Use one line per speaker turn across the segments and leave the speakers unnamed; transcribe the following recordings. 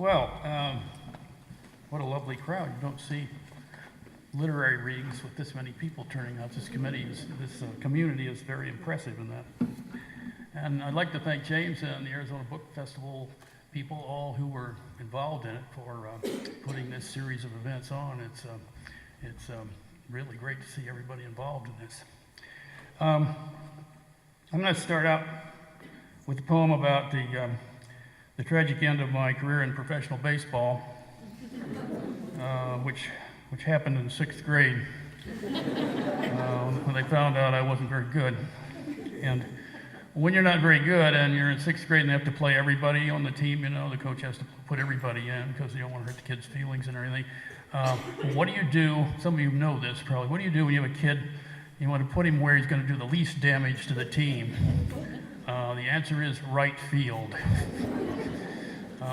Well, what a lovely crowd. You don't see literary readings with this many people turning out. This community is very impressive in that. And I'd like to thank James and the Arizona Book Festival people, all who were involved in it, for putting this series of events on. It's really great to see everybody involved in this. I'm going to start out with a poem about the tragic end of my career in professional baseball, which happened in 6th grade when they found out I wasn't very good. And when you're not very good and you're in 6th grade and they have to play everybody on the team, the coach has to put everybody in because you don't want to hurt the kids' feelings and everything. What do you do? Some of you know this probably. What do you do when you have a kid, you want to put him where he's going to do the least damage to the team? The answer is right field.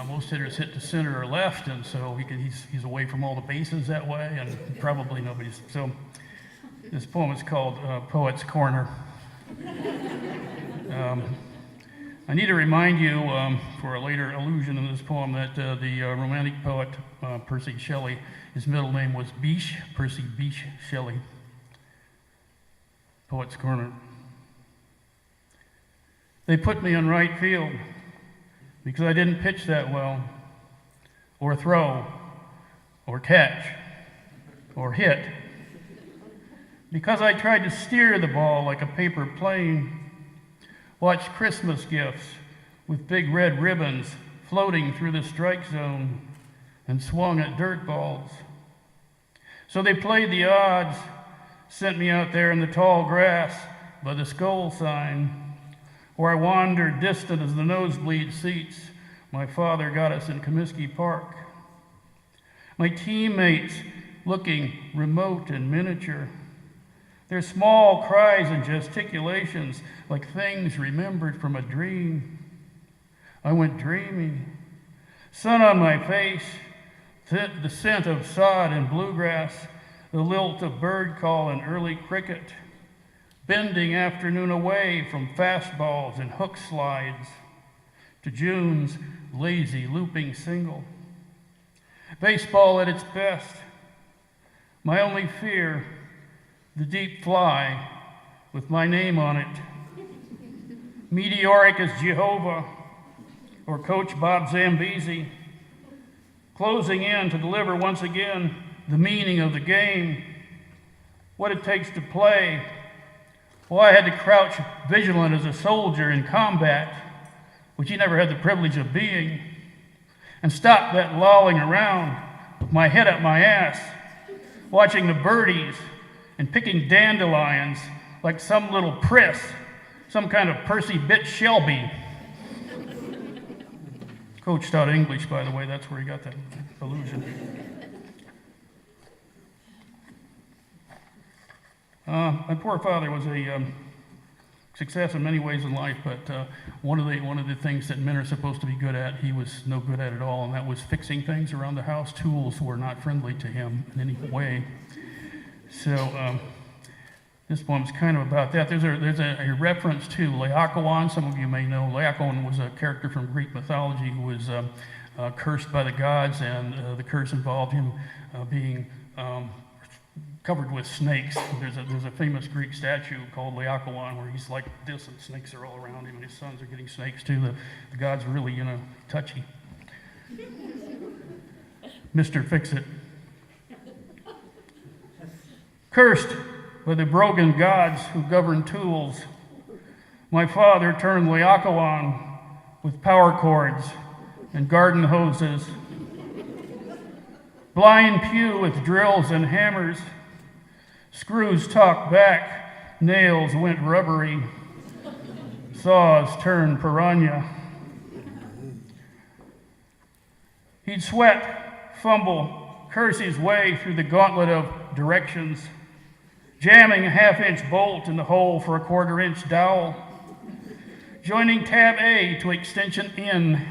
Most hitters hit to center or left, and so he's away from all the bases that way, and probably nobody's. So this poem is called Poet's Corner. I need to remind you, for a later allusion in this poem, that the Romantic poet Percy Shelley, his middle name was Bysshe, Percy Bysshe Shelley. Poet's Corner. They put me in right field because I didn't pitch that well, or throw, or catch, or hit. Because I tried to steer the ball like a paper plane, watch Christmas gifts with big red ribbons floating through the strike zone, and swung at dirt balls. So they played the odds, sent me out there in the tall grass by the skull sign, where I wandered distant as the nosebleed seats my father got us in Comiskey Park. My teammates looking remote and miniature, their small cries and gesticulations like things remembered from a dream. I went dreaming, sun on my face, the scent of sod and bluegrass, the lilt of bird call and early cricket, bending afternoon away from fastballs and hook slides to June's lazy looping single. Baseball at its best. My only fear, the deep fly with my name on it. Meteoric as Jehovah or Coach Bob Zambezi, closing in to deliver once again the meaning of the game, what it takes to play. Well, I had to crouch vigilant as a soldier in combat, which he never had the privilege of being, and stop that lolling around with my head up my ass, watching the birdies and picking dandelions like some little priss, some kind of Percy Bysshe Shelby. Coach taught English, by the way. That's where he got that illusion. My poor father was a success in many ways in life, but one of the things that men are supposed to be good at, he was no good at all, and that was fixing things around the house. Tools were not friendly to him in any way. So this poem's kind of about that. There's a reference to Laocoon. Some of you may know Laocoon was a character from Greek mythology who was cursed by the gods, and the curse involved him being covered with snakes. There's a famous Greek statue called Laocoon where he's like this and snakes are all around him and his sons are getting snakes too. The gods are really, touchy. Mr. Fix-It. Cursed by the broken gods who govern tools, my father turned Laocoon with power cords and garden hoses. Blind Pew with drills and hammers. Screws talked back, nails went rubbery, saws turned piranha. He'd sweat, fumble, curse his way through the gauntlet of directions, jamming a half-inch bolt in the hole for a quarter-inch dowel, joining tab A to extension N,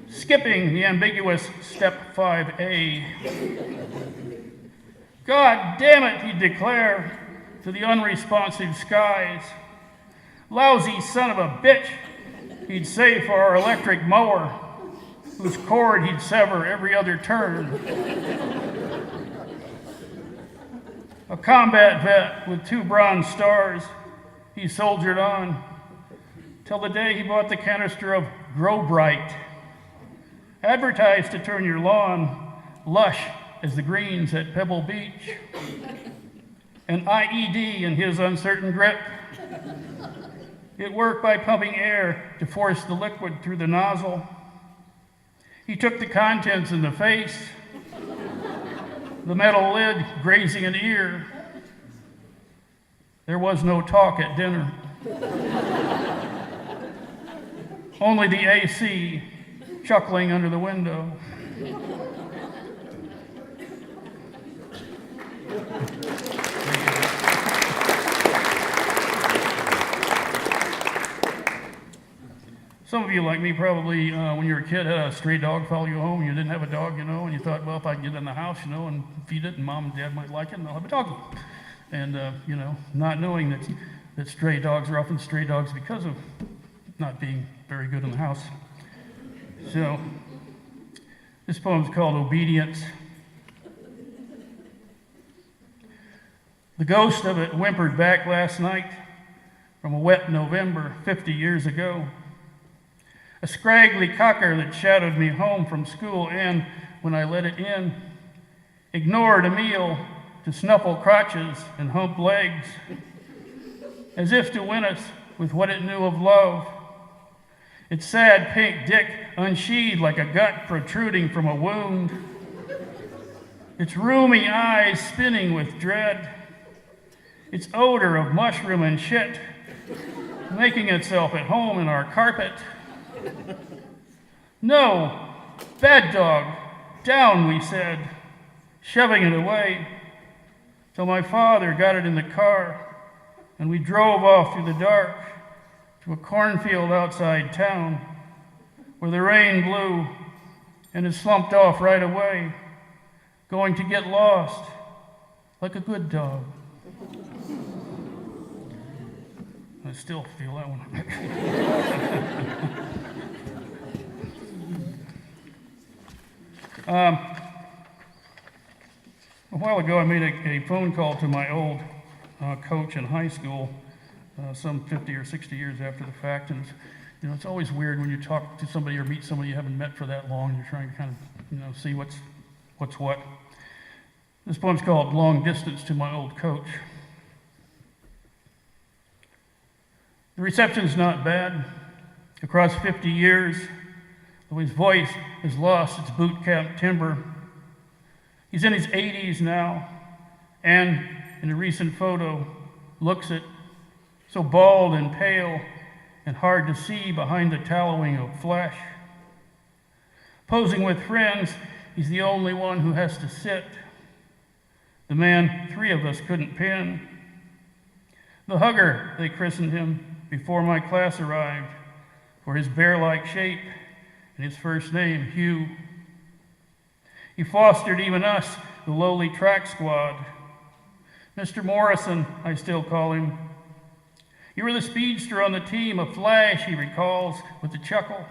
skipping the ambiguous step 5A. God damn it, he'd declare to the unresponsive skies. Lousy son of a bitch, he'd save for our electric mower, whose cord he'd sever every other turn. A combat vet with 2 bronze stars, he soldiered on till the day he bought the canister of Grow Bright, advertised to turn your lawn lush as the greens at Pebble Beach. An IED in his uncertain grip. It worked by pumping air to force the liquid through the nozzle. He took the contents in the face, the metal lid grazing an ear. There was no talk at dinner. Only the AC chuckling under the window. Some of you, like me, probably, when you were a kid, had a stray dog follow you home. You didn't have a dog, and you thought, well, if I can get in the house, and feed it, and mom and dad might like it, and I'll have a doggy. And, not knowing that stray dogs are often stray dogs because of not being very good in the house. So, this poem's called Obedience. The ghost of it whimpered back last night from a wet November 50 years ago. A scraggly cocker that shadowed me home from school and, when I let it in, ignored a meal to snuffle crotches and hump legs, as if to win us with what it knew of love. Its sad pink dick unsheathed like a gut protruding from a wound, its roomy eyes spinning with dread, its odor of mushroom and shit making itself at home in our carpet. No, bad dog, down, we said, shoving it away, till my father got it in the car, and we drove off through the dark to a cornfield outside town, where the rain blew and it slumped off right away, going to get lost like a good dog. I still feel that one. A while ago, I made a phone call to my old coach in high school, some 50 or 60 years after the fact, and it's always weird when you talk to somebody or meet somebody you haven't met for that long. You're trying to kind of see what's what. This poem's called "Long Distance to My Old Coach." The reception's not bad. Across 50 years, though his voice has lost its boot camp timbre, he's in his 80s now, and in a recent photo, looks it, so bald and pale and hard to see behind the tallowing of flesh. Posing with friends, he's the only one who has to sit, the man 3 of us couldn't pin. The hugger, they christened him before my class arrived, for his bear-like shape and his first name, Hugh. He fostered even us, the lowly track squad. Mr. Morrison, I still call him. You were the speedster on the team, a flash, he recalls with a chuckle.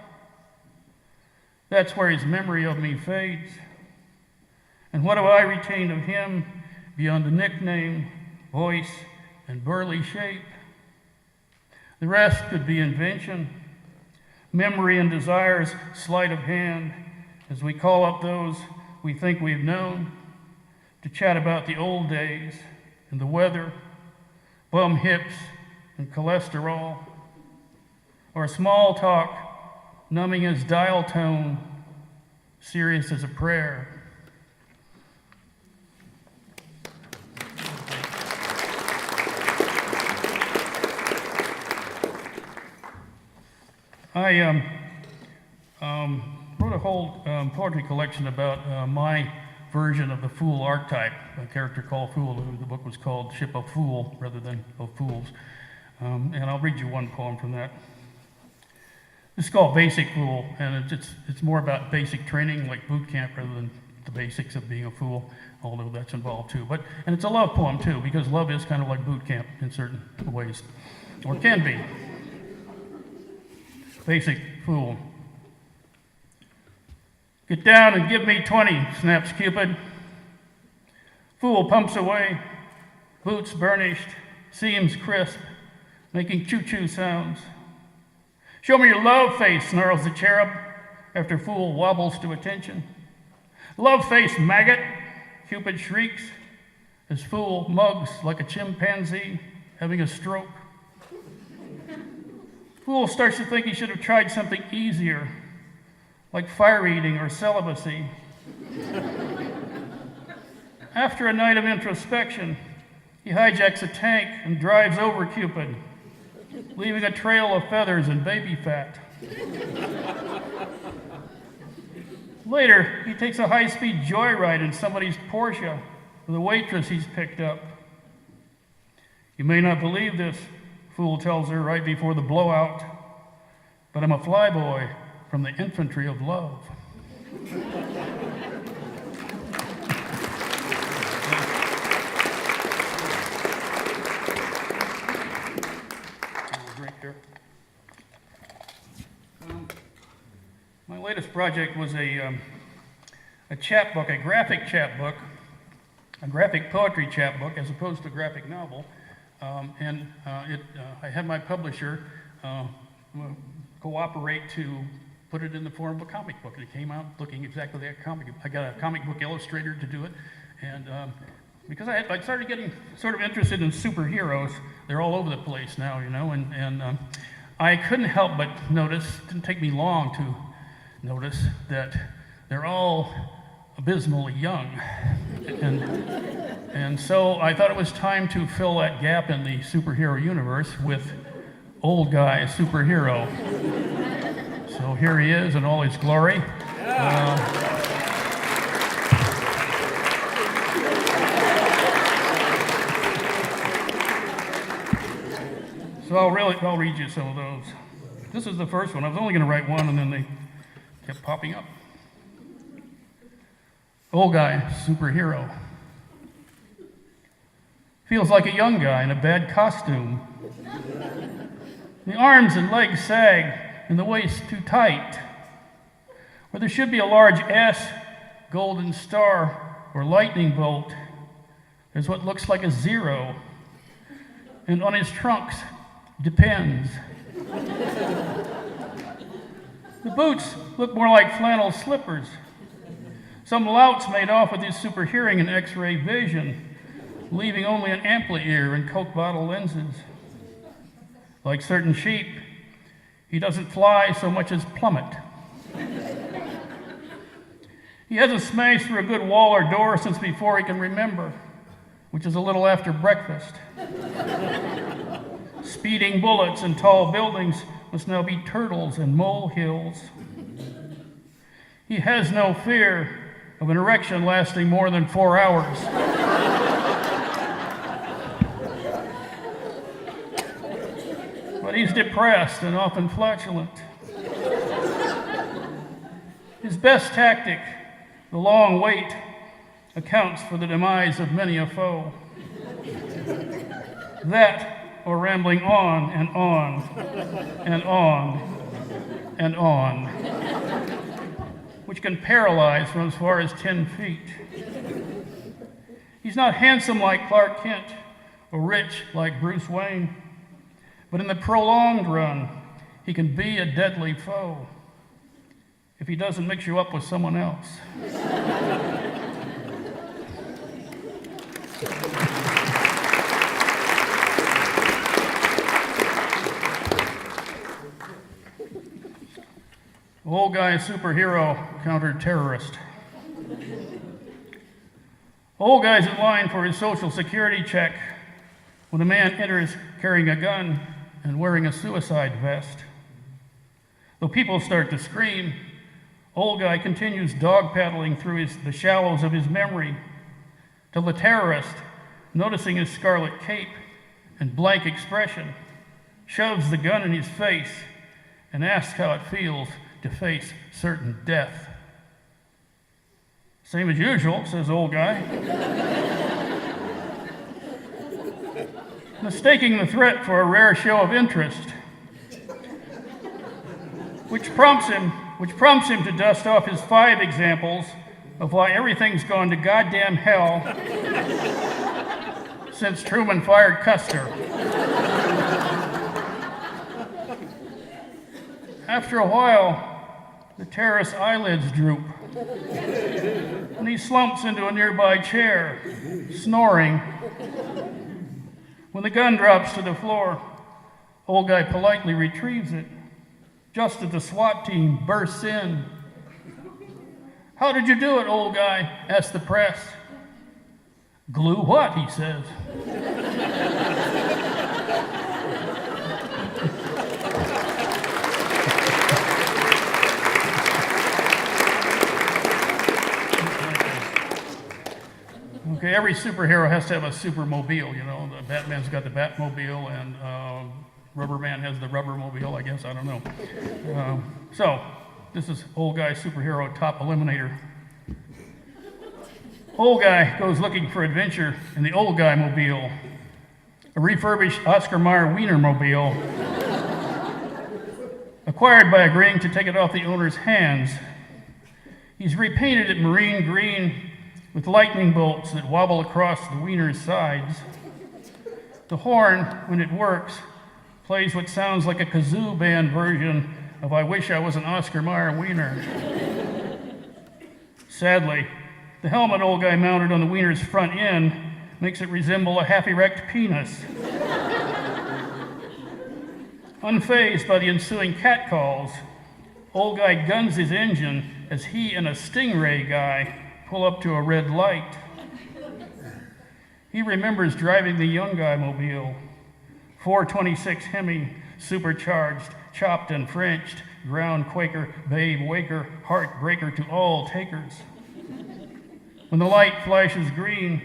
That's where his memory of me fades. And what do I retain of him beyond a nickname, voice, and burly shape? The rest could be invention, memory and desire's sleight of hand, as we call up those we think we've known, to chat about the old days and the weather, bum hips and cholesterol, or small talk numbing his dial tone, serious as a prayer. I wrote a whole poetry collection about my version of the Fool archetype, a character called Fool. The book was called Ship of Fool rather than of Fools. And I'll read you one poem from that. This is called Basic Fool, and it's more about basic training, like boot camp, rather than the basics of being a fool, although that's involved too. And it's a love poem too, because love is kind of like boot camp in certain ways, or can be. basic fool. Get down and give me 20, snaps Cupid. Fool pumps away, boots burnished, seams crisp, making choo-choo sounds. Show me your love face, snarls the cherub, after Fool wobbles to attention. Love face, maggot, Cupid shrieks, as Fool mugs like a chimpanzee having a stroke. Fool starts to think he should have tried something easier, like fire eating or celibacy. After a night of introspection, he hijacks a tank and drives over Cupid, leaving a trail of feathers and baby fat. Later, he takes a high-speed joyride in somebody's Porsche with a waitress he's picked up. You may not believe this, Fool tells her right before the blowout, but I'm a flyboy from the infantry of love. My latest project was a chapbook, a graphic chapbook, a graphic poetry chapbook as opposed to a graphic novel. I had my publisher cooperate to put it in the form of a comic book. It came out looking exactly like a comic book. I got a comic book illustrator to do it. And because I started getting sort of interested in superheroes, they're all over the place now, you know, and I couldn't help but notice, it didn't take me long to notice that they're all abysmally young. And so I thought it was time to fill that gap in the superhero universe with old guy superhero. So here he is in all his glory. So I'll read you some of those. This is the first one. I was only going to write one, and then they kept popping up. Old guy, superhero. Feels like a young guy in a bad costume. The arms and legs sag, and the waist too tight. Where there should be a large S, golden star, or lightning bolt, there's what looks like a zero. And on his trunks, depends. The boots look more like flannel slippers. Some louts made off with his super hearing and X-ray vision, leaving only an ampli-ear and Coke bottle lenses. Like certain sheep, he doesn't fly so much as plummet. He hasn't smashed through a good wall or door since before he can remember, which is a little after breakfast. Speeding bullets and tall buildings must now be turtles and molehills. He has no fear of an erection lasting more than 4 hours. But he's depressed and often flatulent. His best tactic, the long wait, accounts for the demise of many a foe. That, or rambling on and on and on and on, which can paralyze from as far as 10 feet. He's not handsome like Clark Kent or rich like Bruce Wayne, but in the prolonged run, he can be a deadly foe if he doesn't mix you up with someone else. Old guy superhero counter-terrorist. Old guy's in line for his Social Security check when a man enters carrying a gun and wearing a suicide vest. Though people start to scream, old guy continues dog-paddling through the shallows of his memory till the terrorist, noticing his scarlet cape and blank expression, shoves the gun in his face and asks how it feels to face certain death. Same as usual, says old guy. Mistaking the threat for a rare show of interest. which prompts him to dust off his 5 examples of why everything's gone to goddamn hell since Truman fired Custer. After a while, the terrorist's eyelids droop, and he slumps into a nearby chair, snoring. When the gun drops to the floor, old guy politely retrieves it, just as the SWAT team bursts in. "How did you do it, old guy?" asks the press. "Glue what?" he says. Okay, every superhero has to have a supermobile, you know. The Batman's got the Batmobile, and Rubberman has the Rubbermobile, I guess. I don't know. So, this is old guy superhero top eliminator. Old guy goes looking for adventure in the old guy mobile, a refurbished Oscar Mayer Wienermobile, acquired by agreeing to take it off the owner's hands. He's repainted it marine green with lightning bolts that wobble across the Wiener's sides. The horn, when it works, plays what sounds like a kazoo band version of "I Wish I Was an Oscar Mayer Wiener." Sadly, the helmet old guy mounted on the Wiener's front end makes it resemble a half-erect penis. Unfazed by the ensuing catcalls, old guy guns his engine as he and a Stingray guy pull up to a red light. He remembers driving the young guy mobile, 426 Hemi, supercharged, chopped and Frenched, ground Quaker, babe waker, heartbreaker to all takers. When the light flashes green,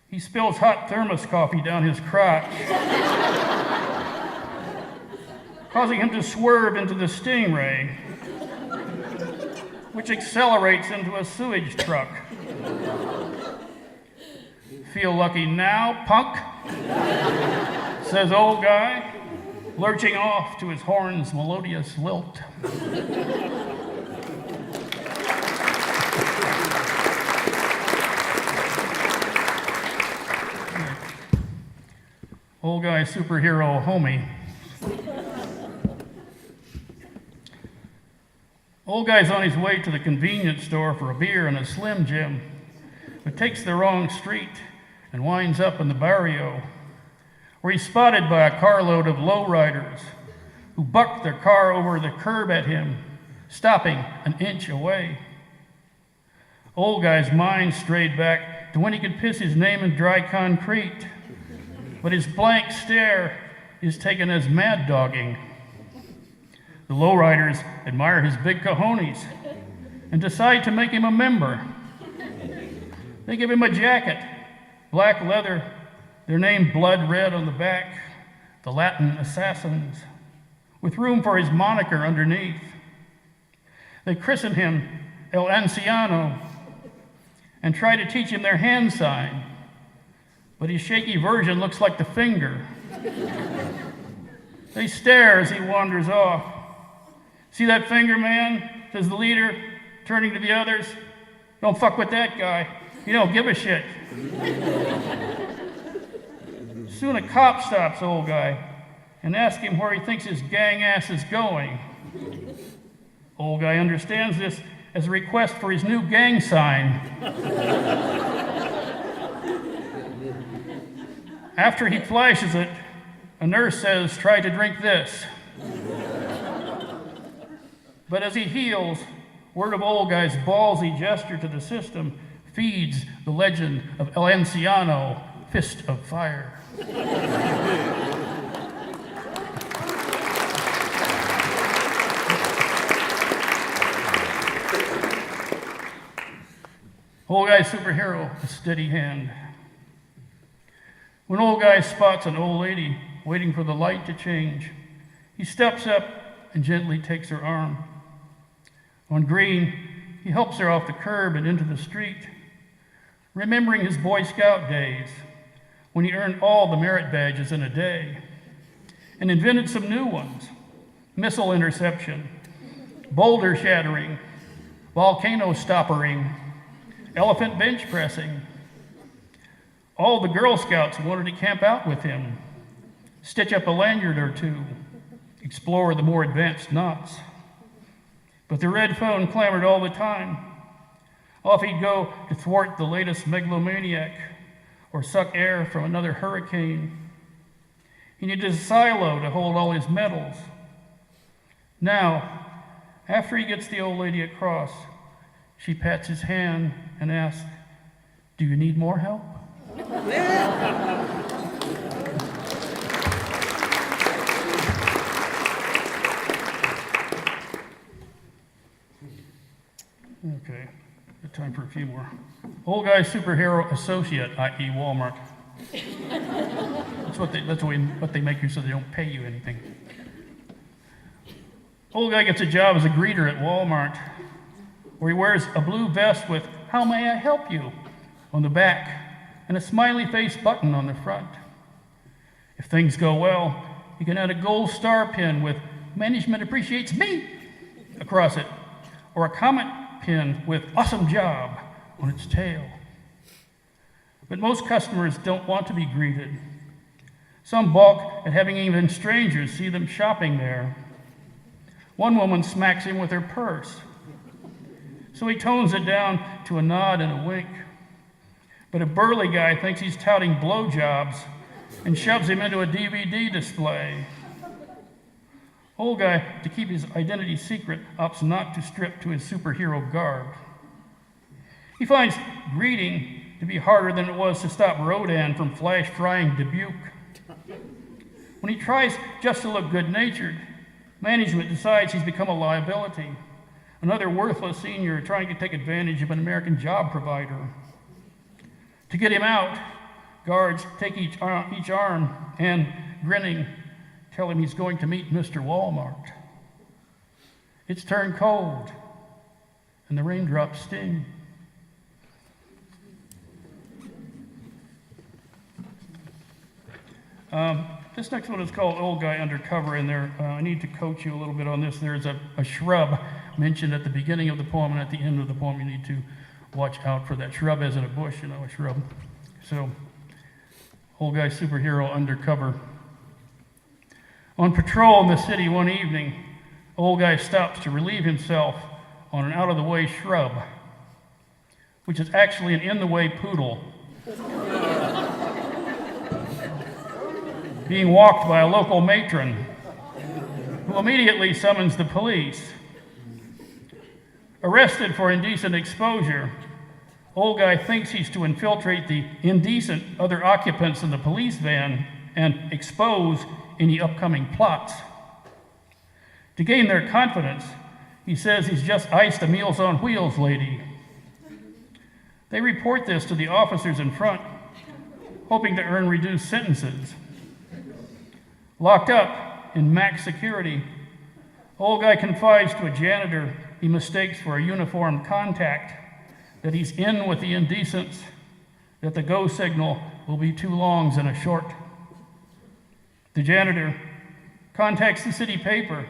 he spills hot thermos coffee down his crotch, causing him to swerve into the Stingray, which accelerates into a sewage truck. "Feel lucky now, punk?" says old guy, lurching off to his horn's melodious lilt. Old guy superhero homie. Old guy's on his way to the convenience store for a beer and a Slim Jim, but takes the wrong street and winds up in the barrio, where he's spotted by a carload of lowriders who buck their car over the curb at him, stopping an inch away. Old guy's mind strayed back to when he could piss his name in dry concrete, but his blank stare is taken as mad dogging. The lowriders admire his big cojones and decide to make him a member. They give him a jacket, black leather, their name blood red on the back, the Latin Assassins, with room for his moniker underneath. They christen him El Anciano and try to teach him their hand sign, but his shaky version looks like the finger. They stare as he wanders off. "See that finger, man?" says the leader, turning to the others. "Don't fuck with that guy. He don't give a shit." Soon a cop stops old guy and asks him where he thinks his gang ass is going. Old guy understands this as a request for his new gang sign. After he flashes it, a nurse says, "Try to drink this." But as he heals, word of old guy's ballsy gesture to the system feeds the legend of El Anciano, Fist of Fire. Old guy superhero, a steady hand. When old guy spots an old lady waiting for the light to change, he steps up and gently takes her arm. On green, he helps her off the curb and into the street, remembering his Boy Scout days when he earned all the merit badges in a day and invented some new ones, missile interception, boulder shattering, volcano stoppering, elephant bench pressing. All the Girl Scouts wanted to camp out with him, stitch up a lanyard or two, explore the more advanced knots. But the red phone clamored all the time. Off he'd go to thwart the latest megalomaniac or suck air from another hurricane. He needed a silo to hold all his medals. Now, after he gets the old lady across, she pats his hand and asks, "Do you need more help?" Okay, good time for a few more. Old guy superhero associate, i.e. Walmart. That's what they make you so they don't pay you anything. Old guy gets a job as a greeter at Walmart, where he wears a blue vest with "How may I help you?" on the back and a smiley face button on the front. If things go well, he can add a gold star pin with "Management appreciates me" across it, or a comment pin with "Awesome job" on its tail. But most customers don't want to be greeted. Some balk at having even strangers see them shopping there. One woman smacks him with her purse, so he tones it down to a nod and a wink. But a burly guy thinks he's touting blowjobs and shoves him into a DVD display. Old guy, to keep his identity secret, opts not to strip to his superhero garb. He finds greeting to be harder than it was to stop Rodan from flash frying Dubuque. When he tries just to look good-natured, management decides he's become a liability, another worthless senior trying to take advantage of an American job provider. To get him out, guards take each arm and, grinning, tell him he's going to meet Mr. Walmart. It's turned cold, and the raindrops sting. This next one is called Old Guy Undercover, and I need to coach you a little bit on this. There's a shrub mentioned at the beginning of the poem, and at the end of the poem you need to watch out for that shrub, as in a bush, a shrub. So, Old Guy Superhero Undercover. On patrol in the city one evening, Old Guy stops to relieve himself on an out-of-the-way shrub, which is actually an in-the-way poodle, being walked by a local matron, who immediately summons the police. Arrested for indecent exposure, Old Guy thinks he's to infiltrate the indecent other occupants in the police van and expose any upcoming plots. To gain their confidence, he says he's just iced a Meals on Wheels lady. They report this to the officers in front, hoping to earn reduced sentences. Locked up in max security, Old Guy confides to a janitor he mistakes for a uniformed contact that he's in with the indecents, that the go signal will be 2 longs and a short. The janitor contacts the city paper,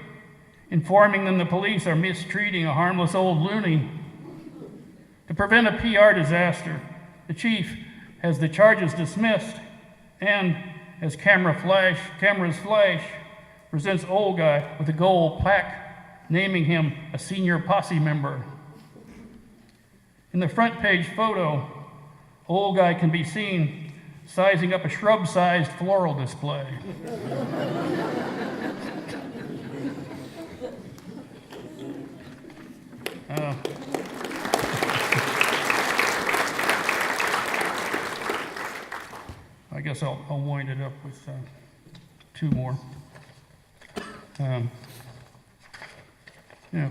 informing them the police are mistreating a harmless old loony. To prevent a PR disaster, the chief has the charges dismissed and, as cameras flash, presents Old Guy with a gold plaque naming him a senior posse member. In the front page photo, Old Guy can be seen sizing up a shrub-sized floral display. I guess I'll wind it up with 2 more.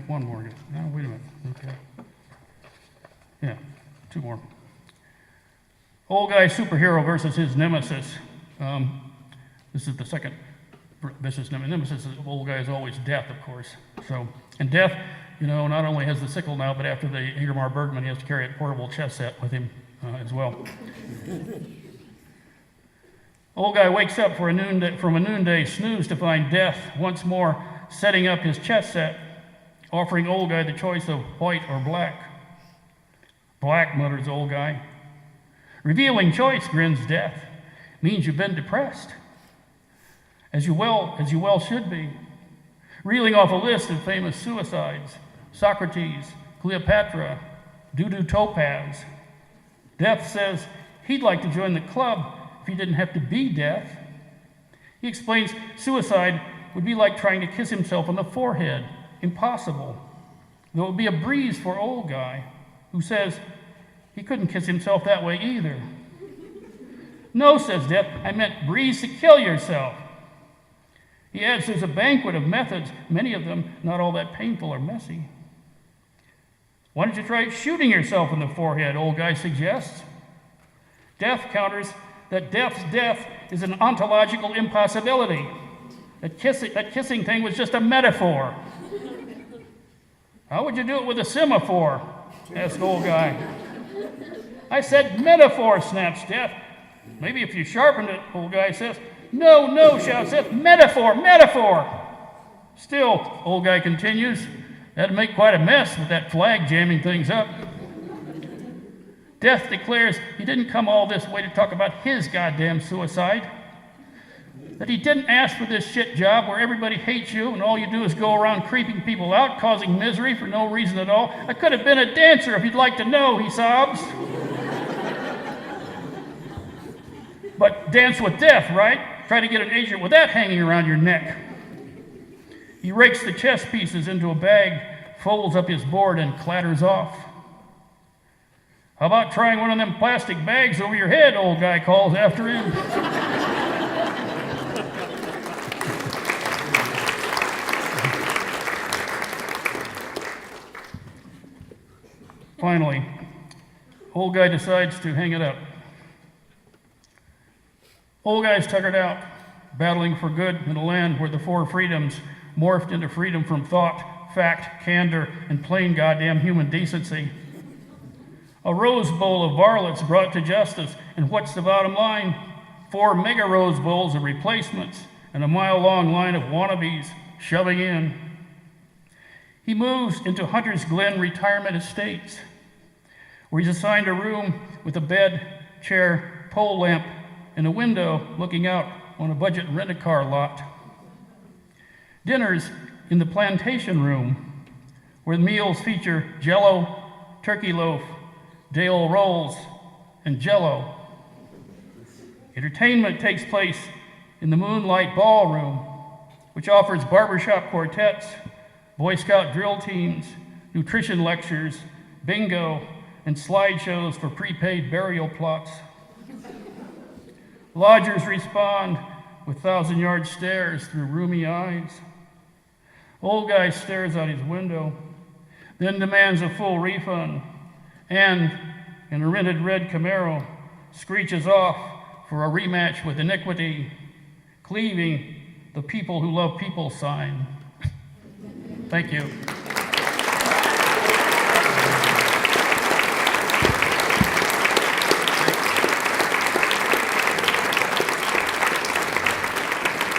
One more. No, wait a minute. Okay. Yeah, 2 more. Old Guy Superhero versus his nemesis. This is the second vicious nemesis. Old Guy is always death, of course. So, and death, not only has the sickle now, but after the Ingmar Bergman, he has to carry a portable chess set with him as well. Old Guy wakes up from a noonday snooze to find death once more setting up his chess set, offering old guy the choice of white or black. Black, mutters old guy. Revealing choice, grins Death. Means you've been depressed. As you well should be. Reeling off a list of famous suicides. Socrates, Cleopatra, Dudu Topaz. Death says he'd like to join the club if he didn't have to be Death. He explains suicide would be like trying to kiss himself on the forehead. Impossible. Though it would be a breeze for old guy, who says he couldn't kiss himself that way either. No, says Death, I meant breeze to kill yourself. He adds there's a banquet of methods, many of them not all that painful or messy. Why don't you try shooting yourself in the forehead, old guy suggests. Death counters that Death's death is an ontological impossibility. That kissing thing was just a metaphor. How would you do it with a semaphore? Asked old guy. I said metaphor, snaps Death. Maybe if you sharpened it, old guy says. No, shouts Death. Metaphor. Still, old guy continues. That'd make quite a mess with that flag jamming things up. Death declares he didn't come all this way to talk about his goddamn suicide. That he didn't ask for this shit job where everybody hates you and all you do is go around creeping people out, causing misery for no reason at all. I could have been a dancer if you'd like to know, he sobs. But dance with death, right? Try to get an agent with that hanging around your neck. He rakes the chess pieces into a bag, folds up his board, and clatters off. How about trying one of them plastic bags over your head, old guy calls after him. Finally, old guy decides to hang it up. Old guy's tuckered out, battling for good in a land where the four freedoms morphed into freedom from thought, fact, candor, and plain goddamn human decency. A rose bowl of varlets brought to justice, and what's the bottom line? 4 mega rose bowls of replacements and a mile-long line of wannabes shoving in. He moves into Hunter's Glen Retirement Estates, where he's assigned a room with a bed, chair, pole lamp, and a window looking out on a budget rent-a-car lot. Dinners in the plantation room, where meals feature Jell-O, turkey loaf, Dale rolls, and Jell-O. Entertainment takes place in the Moonlight Ballroom, which offers barbershop quartets, Boy Scout drill teams, nutrition lectures, bingo, and slideshows for prepaid burial plots. Lodgers respond with 1,000-yard stares through roomy eyes. Old guy stares out his window, then demands a full refund, and, in a rented red Camaro, screeches off for a rematch with iniquity, cleaving the people who love people sign. Thank you.